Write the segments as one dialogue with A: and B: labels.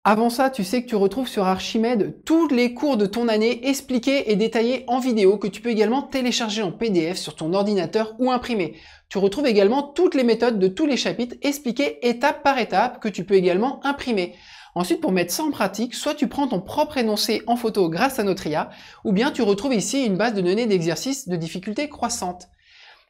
A: Avant ça, tu sais que tu retrouves sur Archimède tous les cours de ton année expliqués et détaillés en vidéo que tu peux également télécharger en PDF sur ton ordinateur ou imprimer. Tu retrouves également toutes les méthodes de tous les chapitres expliquées étape par étape que tu peux également imprimer. Ensuite, pour mettre ça en pratique, soit tu prends ton propre énoncé en photo grâce à notre IA, ou bien tu retrouves ici une base de données d'exercices de difficulté croissante.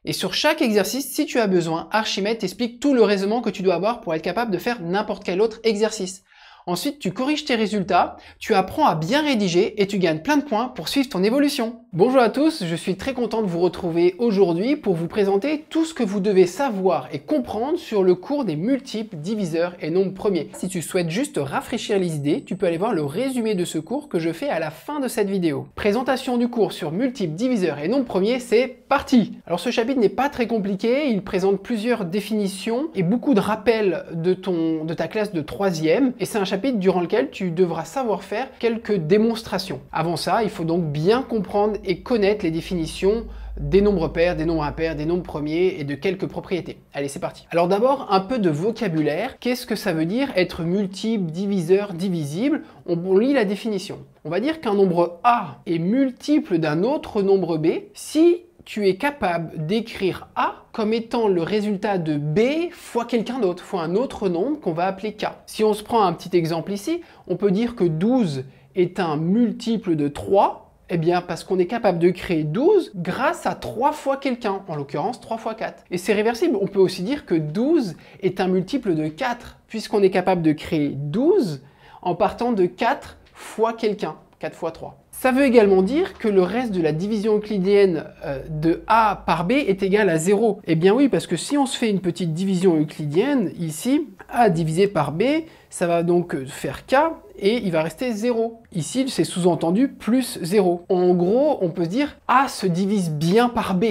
A: Et sur chaque exercice, si tu as besoin, Archimède t'explique tout le raisonnement que tu dois avoir pour être capable de faire n'importe quel autre exercice. Ensuite, tu corriges tes résultats, tu apprends à bien rédiger et tu gagnes plein de points pour suivre ton évolution. Bonjour à tous, je suis très content de vous retrouver aujourd'hui pour vous présenter tout ce que vous devez savoir et comprendre sur le cours des multiples, diviseurs et nombres premiers. Si tu souhaites juste rafraîchir les idées, tu peux aller voir le résumé de ce cours que je fais à la fin de cette vidéo. Présentation du cours sur multiples, diviseurs et nombres premiers, c'est parti! Alors ce chapitre n'est pas très compliqué, il présente plusieurs définitions et beaucoup de rappels de ta classe de 3e et c'est un chapitre durant lequel tu devras savoir faire quelques démonstrations. Avant ça, il faut donc bien comprendre et connaître les définitions des nombres pairs, des nombres impairs, des nombres premiers et de quelques propriétés. Allez, c'est parti. Alors d'abord, un peu de vocabulaire. Qu'est-ce que ça veut dire être multiple, diviseur, divisible? On lit la définition. On va dire qu'un nombre A est multiple d'un autre nombre B si tu es capable d'écrire A comme étant le résultat de B fois quelqu'un d'autre, fois un autre nombre qu'on va appeler K. Si on se prend un petit exemple ici, on peut dire que 12 est un multiple de 3, eh bien parce qu'on est capable de créer 12 grâce à 3 fois quelqu'un, en l'occurrence 3 fois 4. Et c'est réversible, on peut aussi dire que 12 est un multiple de 4, puisqu'on est capable de créer 12 en partant de 4 fois quelqu'un, 4 fois 3. Ça veut également dire que le reste de la division euclidienne de A par B est égal à 0. Eh bien oui, parce que si on se fait une petite division euclidienne, ici, A divisé par B, ça va donc faire K, et il va rester 0. Ici, c'est sous-entendu plus 0. En gros, on peut se dire A se divise bien par B,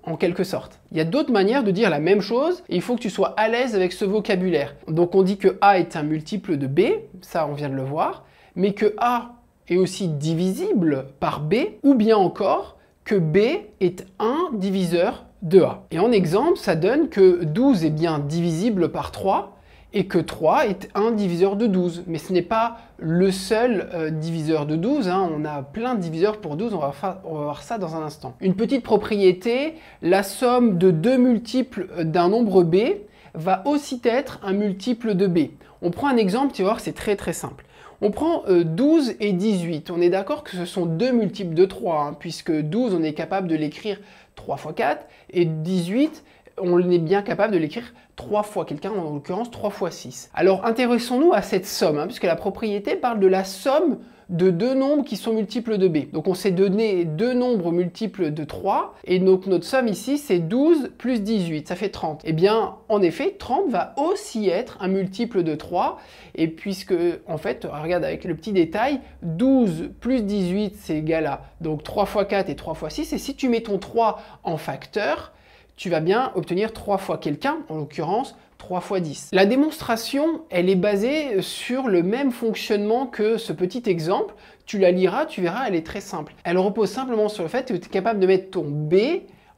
A: en quelque sorte. Il y a d'autres manières de dire la même chose, et il faut que tu sois à l'aise avec ce vocabulaire. Donc on dit que A est un multiple de B, ça on vient de le voir, mais que A est aussi divisible par B, ou bien encore que B est un diviseur de A. Et en exemple, ça donne que 12 est bien divisible par 3, et que 3 est un diviseur de 12. Mais ce n'est pas le seul diviseur de 12, hein. On a plein de diviseurs pour 12, on va voir ça dans un instant. Une petite propriété, la somme de deux multiples d'un nombre B va aussi être un multiple de B. On prend un exemple, tu vas voir, c'est très simple. On prend 12 et 18. On est d'accord que ce sont deux multiples de 3, hein, puisque 12, on est capable de l'écrire 3 fois 4, et 18, on est bien capable de l'écrire 3 fois quelqu'un, en l'occurrence 3 fois 6. Alors intéressons-nous à cette somme, hein, puisque la propriété parle de la somme de deux nombres qui sont multiples de B. Donc on s'est donné deux nombres multiples de 3, et donc notre somme ici c'est 12 plus 18, ça fait 30. Et bien en effet, 30 va aussi être un multiple de 3, et puisque en fait, regarde avec le petit détail, 12 plus 18 c'est égal à donc 3 fois 4 et 3 fois 6, et si tu mets ton 3 en facteur, tu vas bien obtenir 3 fois quelqu'un, en l'occurrence 3 fois 10. La démonstration, elle est basée sur le même fonctionnement que ce petit exemple. Tu la liras, tu verras, elle est très simple. Elle repose simplement sur le fait que tu es capable de mettre ton B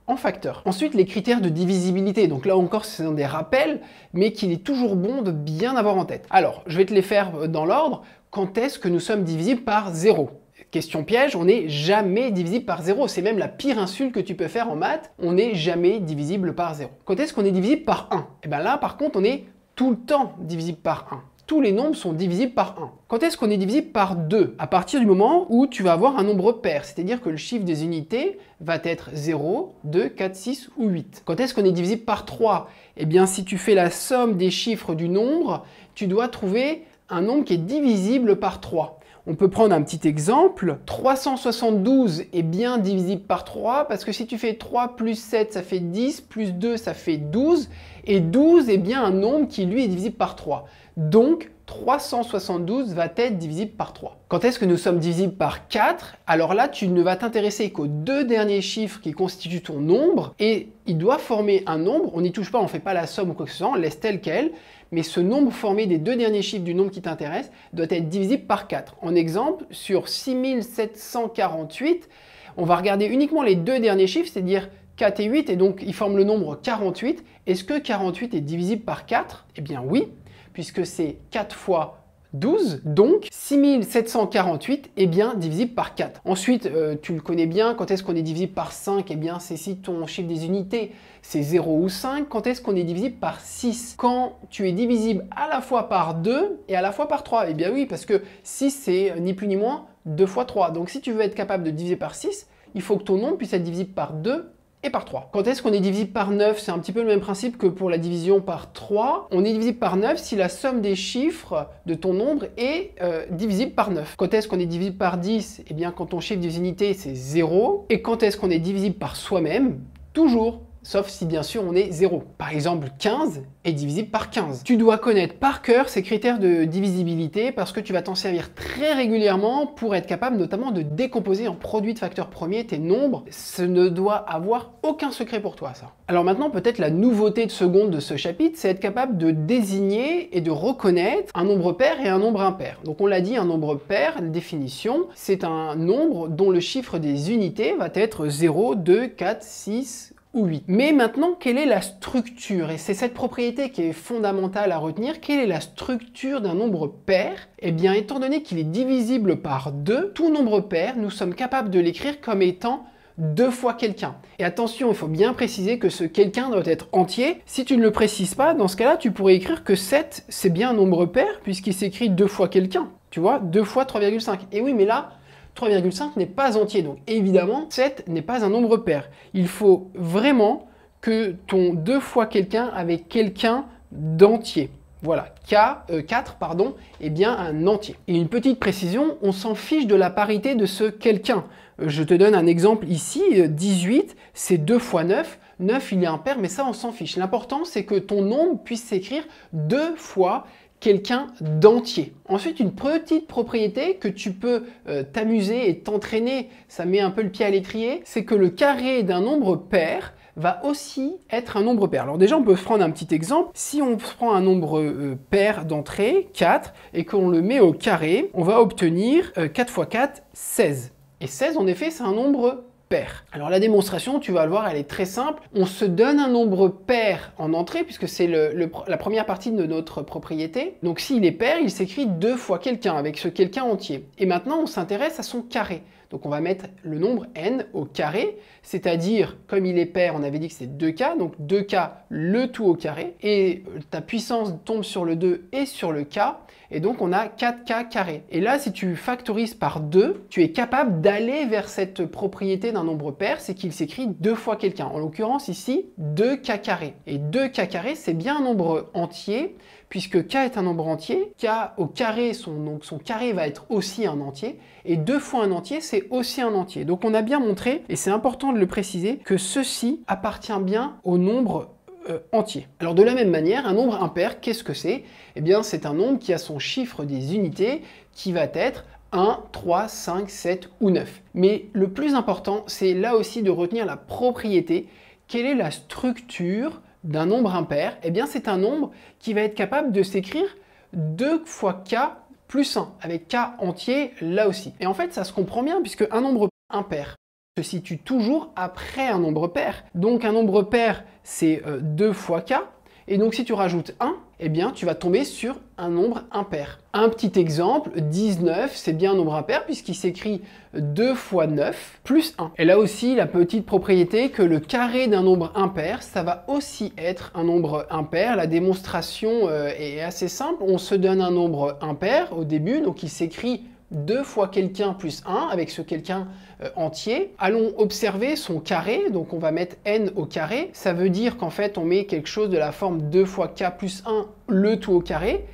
A: en facteur. Ensuite, les critères de divisibilité. Donc là encore, ce sont des rappels, mais qu'il est toujours bon de bien avoir en tête. Alors, je vais te les faire dans l'ordre. Quand est-ce que nous sommes divisibles par 0 ? Question piège, on n'est jamais divisible par 0. C'est même la pire insulte que tu peux faire en maths. On n'est jamais divisible par 0. Quand est-ce qu'on est divisible par 1? Et bien là, par contre, on est tout le temps divisible par 1. Tous les nombres sont divisibles par 1. Quand est-ce qu'on est divisible par 2? À partir du moment où tu vas avoir un nombre pair, c'est-à-dire que le chiffre des unités va être 0, 2, 4, 6 ou 8. Quand est-ce qu'on est divisible par 3? Eh bien, si tu fais la somme des chiffres du nombre, tu dois trouver un nombre qui est divisible par 3. On peut prendre un petit exemple. 372 est bien divisible par 3 parce que si tu fais 3 plus 7, ça fait 10, plus 2, ça fait 12. Et 12 est bien un nombre qui, lui, est divisible par 3. Donc, 372 va être divisible par 3. Quand est-ce que nous sommes divisibles par 4? Alors là, tu ne vas t'intéresser qu'aux deux derniers chiffres qui constituent ton nombre et il doit former un nombre. On n'y touche pas, on ne fait pas la somme ou quoi que ce soit, on laisse tel quel. Mais ce nombre formé des deux derniers chiffres du nombre qui t'intéresse doit être divisible par 4. En exemple, sur 6748, on va regarder uniquement les deux derniers chiffres, c'est-à-dire 4 et 8, et donc ils forment le nombre 48. Est-ce que 48 est divisible par 4? Eh bien oui, puisque c'est 4 fois 12, donc 6748 est bien divisible par 4. Ensuite, tu le connais bien, quand est-ce qu'on est divisible par 5? Eh bien, c'est si ton chiffre des unités, c'est 0 ou 5. Quand est-ce qu'on est divisible par 6? Quand tu es divisible à la fois par 2 et à la fois par 3. Eh bien oui, parce que 6, c'est ni plus ni moins 2 fois 3. Donc si tu veux être capable de diviser par 6, il faut que ton nombre puisse être divisible par 2 et par 3. Quand est-ce qu'on est divisible par 9? C'est un petit peu le même principe que pour la division par 3. On est divisible par 9 si la somme des chiffres de ton nombre est divisible par 9. Quand est-ce qu'on est divisible par 10? Eh bien, quand ton chiffre des unités, c'est 0. Et quand est-ce qu'on est divisible par soi-même? Toujours. Sauf si bien sûr on est 0. Par exemple, 15 est divisible par 15. Tu dois connaître par cœur ces critères de divisibilité parce que tu vas t'en servir très régulièrement pour être capable notamment de décomposer en produits de facteurs premiers tes nombres. Ce ne doit avoir aucun secret pour toi, ça. Alors maintenant, peut-être la nouveauté de seconde de ce chapitre, c'est être capable de désigner et de reconnaître un nombre pair et un nombre impair. Donc on l'a dit, un nombre pair, la définition, c'est un nombre dont le chiffre des unités va être 0, 2, 4, 6, ou 8. Mais maintenant, quelle est la structure? Et c'est cette propriété qui est fondamentale à retenir. Quelle est la structure d'un nombre pair? Eh bien, étant donné qu'il est divisible par 2, tout nombre pair, nous sommes capables de l'écrire comme étant 2 fois quelqu'un. Et attention, il faut bien préciser que ce quelqu'un doit être entier. Si tu ne le précises pas, dans ce cas-là, tu pourrais écrire que 7, c'est bien un nombre pair, puisqu'il s'écrit 2 fois quelqu'un. Tu vois, 2 fois 3,5. Et oui, mais là, 3,5 n'est pas entier, donc évidemment 7 n'est pas un nombre pair. Il faut vraiment que ton 2 fois quelqu'un avec quelqu'un d'entier. Voilà, 4 pardon, est bien un entier. Et une petite précision, on s'en fiche de la parité de ce quelqu'un. Je te donne un exemple ici, 18, c'est 2 fois 9. 9, il est impair, mais ça, on s'en fiche. L'important, c'est que ton nombre puisse s'écrire 2 fois quelqu'un d'entier. Ensuite, une petite propriété que tu peux t'amuser et t'entraîner, ça met un peu le pied à l'étrier, c'est que le carré d'un nombre pair va aussi être un nombre pair. Alors déjà, on peut prendre un petit exemple. Si on prend un nombre pair d'entrée, 4, et qu'on le met au carré, on va obtenir 4 fois 4, 16. Et 16, en effet, c'est un nombre pair. Alors la démonstration, tu vas le voir, elle est très simple. On se donne un nombre pair en entrée, puisque c'est la première partie de notre propriété. Donc s'il est pair, il s'écrit 2 fois quelqu'un, avec ce quelqu'un entier. Et maintenant, on s'intéresse à son carré. Donc on va mettre le nombre n au carré, c'est-à-dire, comme il est pair, on avait dit que c'est 2k, donc 2k le tout au carré, et ta puissance tombe sur le 2 et sur le k, et donc on a 4k carré. Et là, si tu factorises par 2, tu es capable d'aller vers cette propriété d'un nombre pair, c'est qu'il s'écrit 2 fois quelqu'un. En l'occurrence ici, 2k carré. Et 2k carré, c'est bien un nombre entier, puisque k est un nombre entier, k au carré, donc son carré va être aussi un entier, et 2 fois un entier, c'est aussi un entier. Donc on a bien montré, et c'est important de le préciser, que ceci appartient bien au nombre entier. Alors de la même manière, un nombre impair, qu'est-ce que c'est? Eh bien c'est un nombre qui a son chiffre des unités qui va être 1, 3, 5, 7 ou 9. Mais le plus important, c'est là aussi de retenir la propriété. Quelle est la structure d'un nombre impair? Eh bien c'est un nombre qui va être capable de s'écrire 2 fois k plus 1, avec k entier là aussi. Et en fait ça se comprend bien puisque un nombre impair se situe toujours après un nombre pair. Donc un nombre pair c'est 2 fois k, et donc si tu rajoutes 1, eh bien tu vas tomber sur un nombre impair. Un petit exemple, 19, c'est bien un nombre impair puisqu'il s'écrit 2 fois 9 plus 1. Et là aussi, la petite propriété que le carré d'un nombre impair, ça va aussi être un nombre impair. La démonstration est assez simple. On se donne un nombre impair au début, donc il s'écrit 2 fois quelqu'un plus 1 avec ce quelqu'un entier. Allons observer son carré, donc on va mettre n au carré. Ça veut dire qu'en fait on met quelque chose de la forme 2 fois k plus 1 le tout au carré.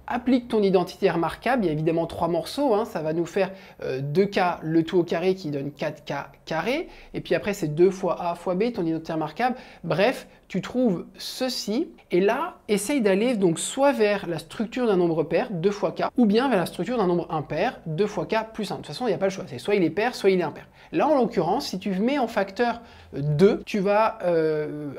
A: Applique ton identité remarquable, il y a évidemment 3 morceaux, hein, ça va nous faire 2k le tout au carré qui donne 4k carré, et puis après c'est 2 fois a fois b, ton identité remarquable. Bref, tu trouves ceci, et là, essaye d'aller donc soit vers la structure d'un nombre pair, 2 fois k, ou bien vers la structure d'un nombre impair, 2 fois k plus 1. De toute façon, il n'y a pas le choix, c'est soit il est pair, soit il est impair. Là, en l'occurrence, si tu mets en facteur 2, tu vas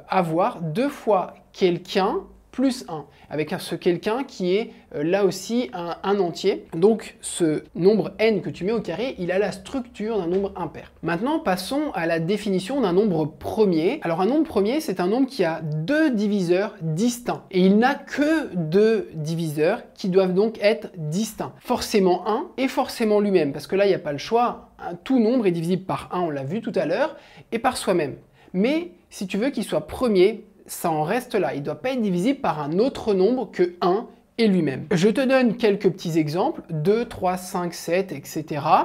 A: avoir 2 fois quelqu'un plus 1, avec ce quelqu'un qui est là aussi un entier. Donc ce nombre n que tu mets au carré, il a la structure d'un nombre impair. Maintenant, passons à la définition d'un nombre premier. Alors un nombre premier, c'est un nombre qui a deux diviseurs distincts. Et il n'a que deux diviseurs qui doivent donc être distincts. Forcément 1 et forcément lui-même, parce que là, il n'y a pas le choix. Tout nombre est divisible par 1, on l'a vu tout à l'heure, et par soi-même. Mais si tu veux qu'il soit premier, ça en reste là. Il ne doit pas être divisible par un autre nombre que 1 et lui-même. Je te donne quelques petits exemples, 2, 3, 5, 7, etc.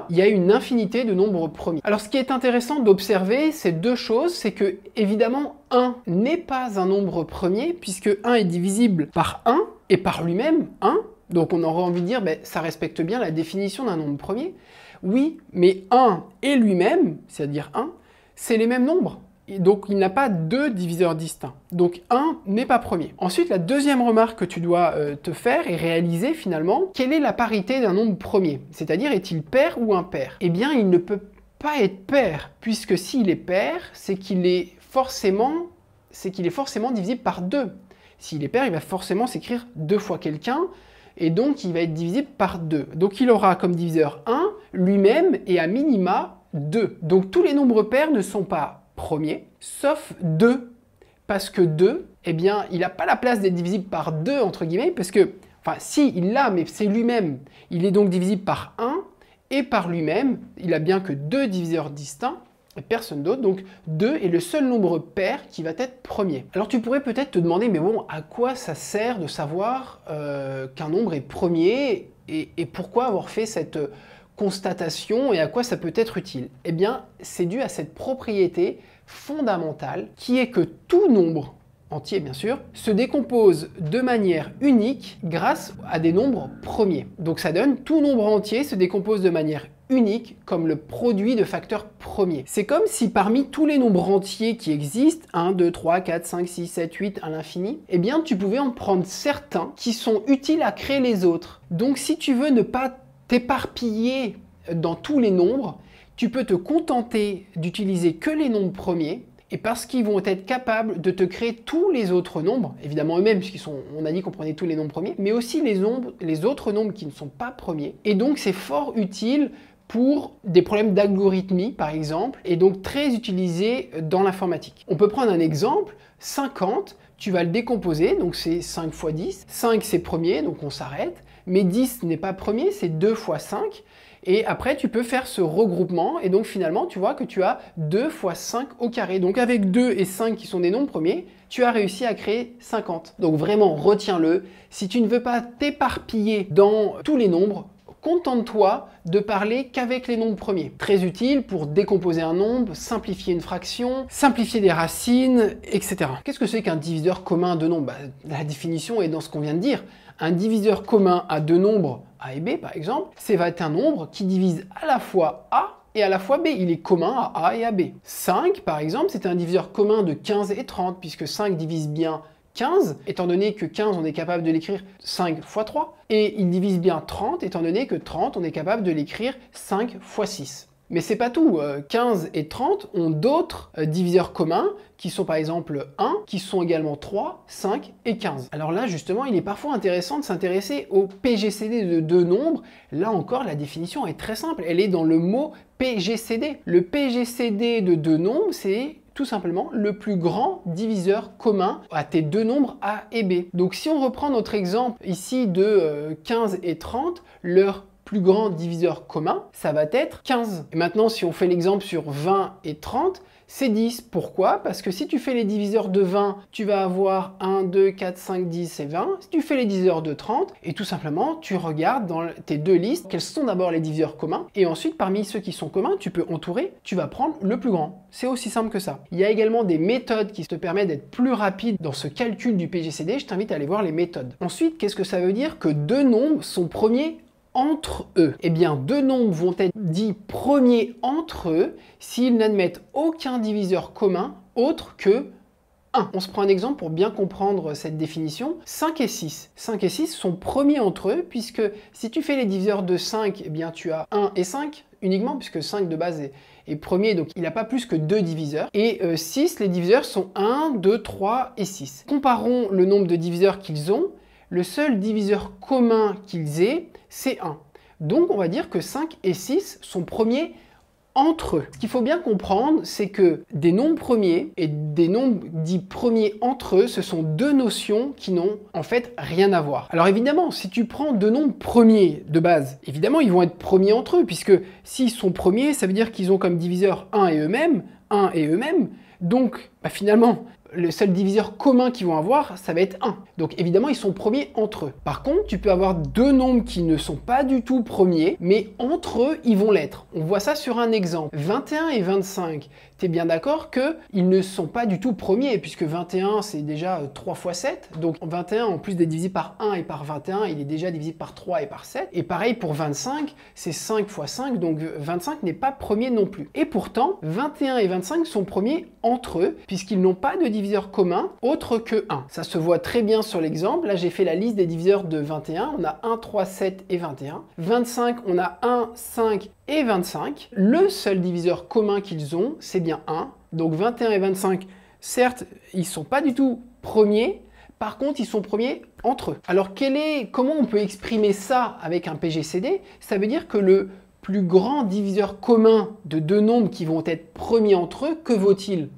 A: Il y a une infinité de nombres premiers. Alors ce qui est intéressant d'observer, c'est deux choses, c'est que évidemment 1 n'est pas un nombre premier, puisque 1 est divisible par 1 et par lui-même 1. Donc on aurait envie de dire, ça respecte bien la définition d'un nombre premier. Oui, mais 1 et lui-même, c'est-à-dire 1, c'est les mêmes nombres. Et donc, il n'a pas deux diviseurs distincts. Donc, 1 n'est pas premier. Ensuite, la deuxième remarque que tu dois te faire et réaliser finalement, quelle est la parité d'un nombre premier? C'est-à-dire, est-il pair ou impair? Eh bien, il ne peut pas être pair, puisque s'il est pair, c'est qu'il est forcément divisible par 2. S'il est pair, il va forcément s'écrire 2 fois quelqu'un, et donc il va être divisible par 2. Donc, il aura comme diviseur 1, lui-même, et à minima 2. Donc, tous les nombres pairs ne sont pas premier, sauf 2, parce que 2, eh bien, il n'a pas la place d'être divisible par 2, entre guillemets, parce que, enfin, si, il l'a, mais c'est lui-même. Il est donc divisible par 1, et par lui-même, il a bien que 2 diviseurs distincts, et personne d'autre, donc 2 est le seul nombre pair qui va être premier. Alors tu pourrais peut-être te demander, mais bon, à quoi ça sert de savoir qu'un nombre est premier, et pourquoi avoir fait cette constatation et à quoi ça peut être utile? Eh bien, c'est dû à cette propriété fondamentale qui est que tout nombre entier, bien sûr, se décompose de manière unique grâce à des nombres premiers. Donc ça donne tout nombre entier se décompose de manière unique comme le produit de facteurs premiers. C'est comme si parmi tous les nombres entiers qui existent, 1, 2, 3, 4, 5, 6, 7, 8 à l'infini, eh bien tu pouvais en prendre certains qui sont utiles à créer les autres. Donc si tu veux ne pas t'éparpiller dans tous les nombres, tu peux te contenter d'utiliser que les nombres premiers, et parce qu'ils vont être capables de te créer tous les autres nombres, évidemment eux-mêmes, on a dit qu'on prenait tous les nombres premiers, mais aussi les autres nombres qui ne sont pas premiers. Et donc c'est fort utile pour des problèmes d'algorithmie, par exemple, et donc très utilisé dans l'informatique. On peut prendre un exemple, 50, tu vas le décomposer, donc c'est 5 fois 10. 5 c'est premier, donc on s'arrête, mais 10 n'est pas premier, c'est 2 fois 5. Et après, tu peux faire ce regroupement, et donc finalement, tu vois que tu as 2 fois 5 au carré. Donc avec 2 et 5 qui sont des nombres premiers, tu as réussi à créer 50. Donc vraiment, retiens-le. Si tu ne veux pas t'éparpiller dans tous les nombres, contente-toi de parler qu'avec les nombres premiers. Très utile pour décomposer un nombre, simplifier une fraction, simplifier des racines, etc. Qu'est-ce que c'est qu'un diviseur commun à deux nombres? La définition est dans ce qu'on vient de dire. Un diviseur commun à deux nombres, A et B par exemple, ça va être un nombre qui divise à la fois A et à la fois B. Il est commun à A et à B. 5 par exemple, c'est un diviseur commun de 15 et 30, puisque 5 divise bien 15, étant donné que 15, on est capable de l'écrire 5 fois 3. Et il divise bien 30, étant donné que 30, on est capable de l'écrire 5 fois 6. Mais c'est pas tout, 15 et 30 ont d'autres diviseurs communs, qui sont par exemple 1, qui sont également 3, 5 et 15. Alors là, justement, il est parfois intéressant de s'intéresser au PGCD de deux nombres. Là encore, la définition est très simple, elle est dans le mot PGCD. Le PGCD de deux nombres, c'est tout simplement le plus grand diviseur commun à tes deux nombres A et B. Donc si on reprend notre exemple ici de 15 et 30, leur plus grand diviseur commun, ça va être 15. Et maintenant, si on fait l'exemple sur 20 et 30, c'est 10. Pourquoi? Parce que si tu fais les diviseurs de 20, tu vas avoir 1, 2, 4, 5, 10 et 20. Si tu fais les diviseurs de 30, et tout simplement, tu regardes dans tes deux listes quels sont d'abord les diviseurs communs, et ensuite, parmi ceux qui sont communs, tu peux entourer, tu vas prendre le plus grand. C'est aussi simple que ça. Il y a également des méthodes qui te permettent d'être plus rapide dans ce calcul du PGCD. Je t'invite à aller voir les méthodes. Ensuite, qu'est-ce que ça veut dire? Que deux nombres sont premiers entre eux. Eh bien, deux nombres vont être dits premiers entre eux s'ils n'admettent aucun diviseur commun autre que 1. On se prend un exemple pour bien comprendre cette définition. 5 et 6. 5 et 6 sont premiers entre eux, puisque si tu fais les diviseurs de 5, eh bien tu as 1 et 5 uniquement, puisque 5 de base est premier, donc il n'a pas plus que 2 diviseurs. Et 6, les diviseurs sont 1, 2, 3 et 6. Comparons le nombre de diviseurs qu'ils ont. Le seul diviseur commun qu'ils aient, c'est 1. Donc on va dire que 5 et 6 sont premiers entre eux. Ce qu'il faut bien comprendre, c'est que des nombres premiers et des nombres dits premiers entre eux, ce sont deux notions qui n'ont en fait rien à voir. Alors évidemment, si tu prends deux nombres premiers de base, évidemment ils vont être premiers entre eux, puisque s'ils sont premiers, ça veut dire qu'ils ont comme diviseur 1 et eux-mêmes, 1 et eux-mêmes, donc finalement, le seul diviseur commun qu'ils vont avoir, ça va être 1. Donc évidemment, ils sont premiers entre eux. Par contre, tu peux avoir deux nombres qui ne sont pas du tout premiers, mais entre eux, ils vont l'être. On voit ça sur un exemple. 21 et 25, tu es bien d'accord qu'ils ne sont pas du tout premiers, puisque 21, c'est déjà 3 fois 7. Donc 21, en plus d'être divisé par 1 et par 21, il est déjà divisé par 3 et par 7. Et pareil pour 25, c'est 5 fois 5, donc 25 n'est pas premier non plus. Et pourtant, 21 et 25 sont premiers entre eux, puisqu'ils n'ont pas de diviseur commun autre que 1. Ça se voit très bien sur l'exemple. Là, j'ai fait la liste des diviseurs de 21. On a 1, 3, 7 et 21. 25, on a 1, 5 et 25. Le seul diviseur commun qu'ils ont, c'est bien 1. Donc 21 et 25, certes, ils ne sont pas du tout premiers. Par contre, ils sont premiers entre eux. Alors, comment on peut exprimer ça avec un PGCD? Ça veut dire que le plus grand diviseur commun de deux nombres qui vont être premiers entre eux, que vaut-il?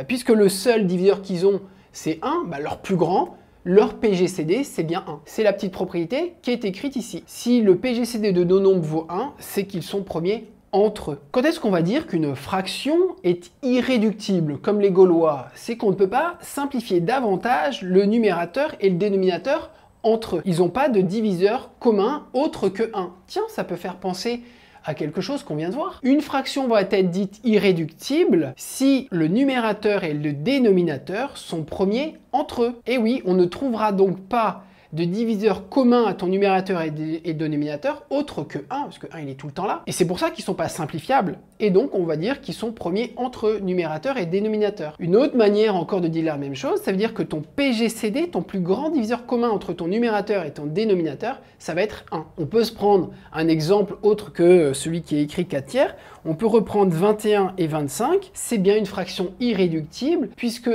A: Puisque le seul diviseur qu'ils ont, c'est 1, leur plus grand, leur PGCD, c'est bien 1. C'est la petite propriété qui est écrite ici. Si le PGCD de deux nombres vaut 1, c'est qu'ils sont premiers entre eux. Quand est-ce qu'on va dire qu'une fraction est irréductible, comme les Gaulois? C'est qu'on ne peut pas simplifier davantage le numérateur et le dénominateur entre eux. Ils n'ont pas de diviseur commun autre que 1. Tiens, ça peut faire penser à quelque chose qu'on vient de voir. Une fraction va être dite irréductible si le numérateur et le dénominateur sont premiers entre eux. Et oui, on ne trouvera donc pas de diviseur commun à ton numérateur et dénominateur autre que 1, parce que 1 il est tout le temps là. Et c'est pour ça qu'ils ne sont pas simplifiables. Et donc on va dire qu'ils sont premiers entre numérateur et dénominateur. Une autre manière encore de dire la même chose, ça veut dire que ton PGCD, ton plus grand diviseur commun entre ton numérateur et ton dénominateur, ça va être 1. On peut se prendre un exemple autre que celui qui est écrit 4 tiers. On peut reprendre 21 et 25. C'est bien une fraction irréductible puisque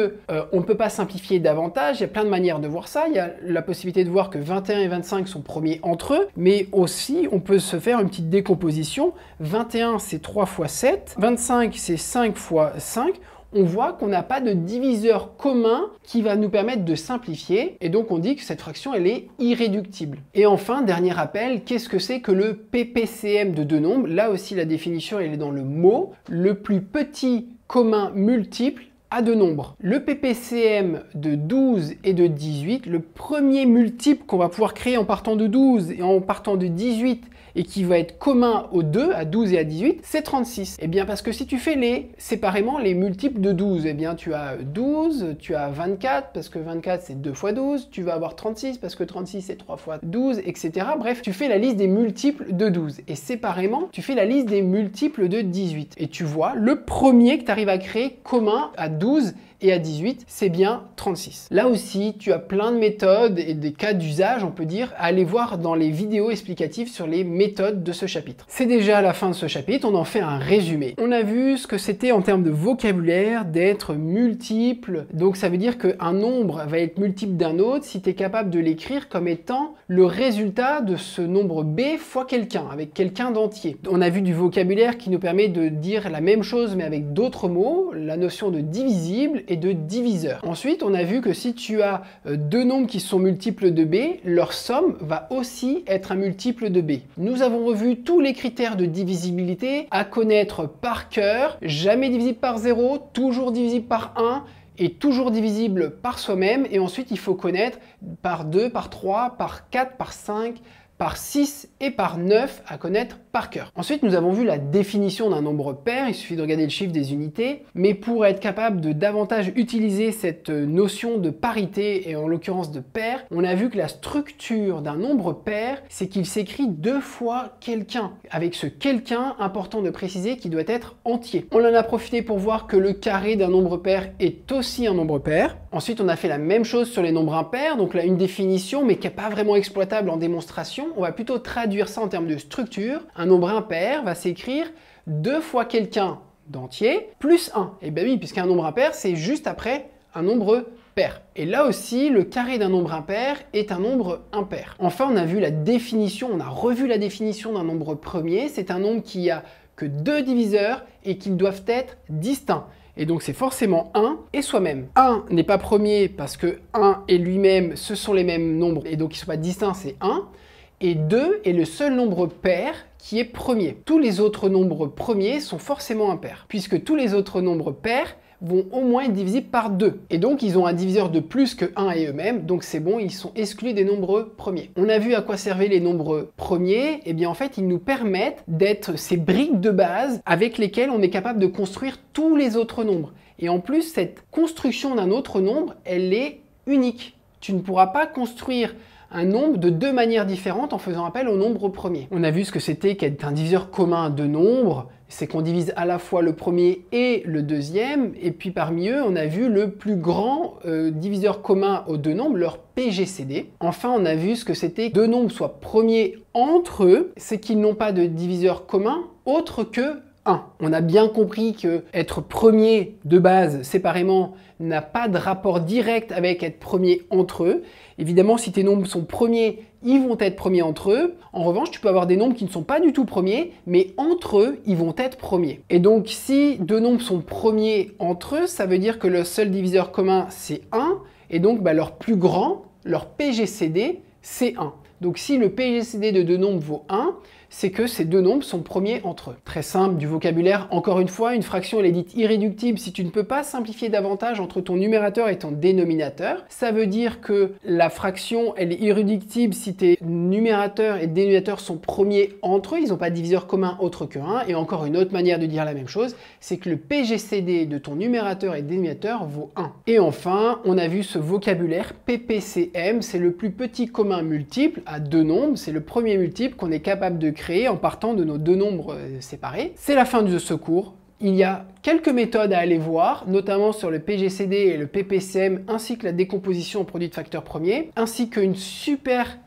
A: on ne peut pas simplifier davantage. Il y a plein de manières de voir ça. Il y a la possibilité de voir que 21 et 25 sont premiers entre eux, mais aussi on peut se faire une petite décomposition. 21 c'est 3 fois 7, 25 c'est 5 fois 5. On voit qu'on n'a pas de diviseur commun qui va nous permettre de simplifier, et donc on dit que cette fraction elle est irréductible. Et enfin, dernier rappel, qu'est-ce que c'est que le PPCM de deux nombres? Là aussi la définition elle est dans le mot, le plus petit commun multiple à deux nombres. Le PPCM de 12 et de 18, le premier multiple qu'on va pouvoir créer en partant de 12 et en partant de 18 et qui va être commun aux deux, à 12 et à 18, c'est 36. Et bien parce que si tu fais séparément les multiples de 12, et bien tu as 12, tu as 24, parce que 24 c'est 2 fois 12, tu vas avoir 36, parce que 36 c'est 3 fois 12, etc. Bref, tu fais la liste des multiples de 12. Et séparément, tu fais la liste des multiples de 18. Et tu vois, le premier que tu arrives à créer commun à 12 et à 18, c'est bien 36. Là aussi, tu as plein de méthodes et des cas d'usage, on peut dire, à aller voir dans les vidéos explicatives sur les méthodes de ce chapitre. C'est déjà la fin de ce chapitre, on en fait un résumé. On a vu ce que c'était en termes de vocabulaire d'être multiple, donc ça veut dire qu'un nombre va être multiple d'un autre si tu es capable de l'écrire comme étant le résultat de ce nombre B fois quelqu'un, avec quelqu'un d'entier. On a vu du vocabulaire qui nous permet de dire la même chose mais avec d'autres mots, la notion de divisible et de diviseur. Ensuite, on a vu que si tu as deux nombres qui sont multiples de B, leur somme va aussi être un multiple de B. Nous avons revu tous les critères de divisibilité à connaître par cœur, jamais divisible par 0, toujours divisible par 1, et toujours divisible par soi-même. Et ensuite, il faut connaître par 2, par 3, par 4, par 5, par 6 et par 9 à connaître par cœur. Ensuite, nous avons vu la définition d'un nombre pair, il suffit de regarder le chiffre des unités, mais pour être capable de davantage utiliser cette notion de parité et en l'occurrence de pair, on a vu que la structure d'un nombre pair, c'est qu'il s'écrit deux fois quelqu'un, avec ce quelqu'un important de préciser qui doit être entier. On en a profité pour voir que le carré d'un nombre pair est aussi un nombre pair. Ensuite, on a fait la même chose sur les nombres impairs, donc là une définition mais qui n'est pas vraiment exploitable en démonstration. On va plutôt traduire ça en termes de structure. Un nombre impair va s'écrire 2 fois quelqu'un d'entier plus 1. Et bien oui, puisqu'un nombre impair, c'est juste après un nombre pair. Et là aussi, le carré d'un nombre impair est un nombre impair. Enfin, on a vu la définition, on a revu la définition d'un nombre premier. C'est un nombre qui a que 2 diviseurs et qu'ils doivent être distincts. Et donc c'est forcément 1 et soi-même. 1 n'est pas premier parce que 1 et lui-même, ce sont les mêmes nombres et donc ils ne sont pas distincts, c'est 1. Et 2 est le seul nombre pair qui est premier. Tous les autres nombres premiers sont forcément impairs, puisque tous les autres nombres pairs vont au moins être divisibles par 2. Et donc, ils ont un diviseur de plus que 1 et eux-mêmes, donc c'est bon, ils sont exclus des nombres premiers. On a vu à quoi servaient les nombres premiers, et bien en fait, ils nous permettent d'être ces briques de base avec lesquelles on est capable de construire tous les autres nombres. Et en plus, cette construction d'un autre nombre, elle est unique. Tu ne pourras pas construire un nombre de 2 manières différentes en faisant appel au nombre premier. On a vu ce que c'était qu'être un diviseur commun de nombres, c'est qu'on divise à la fois le premier et le deuxième, et puis parmi eux, on a vu le plus grand diviseur commun aux 2 nombres, leur PGCD. Enfin, on a vu ce que c'était que 2 nombres soient premiers entre eux, c'est qu'ils n'ont pas de diviseur commun autre que 1. On a bien compris que être premier de base séparément n'a pas de rapport direct avec être premier entre eux. Évidemment, si tes nombres sont premiers, ils vont être premiers entre eux. En revanche, tu peux avoir des nombres qui ne sont pas du tout premiers, mais entre eux, ils vont être premiers. Et donc, si 2 nombres sont premiers entre eux, ça veut dire que le seul diviseur commun, c'est 1. Et donc, leur plus grand, leur PGCD, c'est 1. Donc, si le PGCD de 2 nombres vaut 1, c'est que ces 2 nombres sont premiers entre eux. Très simple, du vocabulaire. Encore une fois, une fraction elle est dite irréductible si tu ne peux pas simplifier davantage entre ton numérateur et ton dénominateur. Ça veut dire que la fraction elle est irréductible si tes numérateurs et dénominateurs sont premiers entre eux, ils n'ont pas de diviseur commun autre que 1. Et encore une autre manière de dire la même chose, c'est que le PGCD de ton numérateur et dénominateur vaut 1. Et enfin, on a vu ce vocabulaire PPCM, c'est le plus petit commun multiple à 2 nombres, c'est le premier multiple qu'on est capable de créer en partant de nos 2 nombres séparés. C'est la fin de ce cours. Il y a quelques méthodes à aller voir, notamment sur le PGCD et le PPCM, ainsi que la décomposition en produit de facteurs premiers, ainsi qu'une super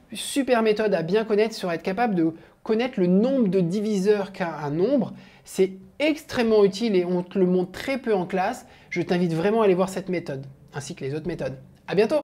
A: méthode à bien connaître sur être capable de connaître le nombre de diviseurs qu'a un nombre. C'est extrêmement utile et on te le montre très peu en classe. Je t'invite vraiment à aller voir cette méthode, ainsi que les autres méthodes. À bientôt!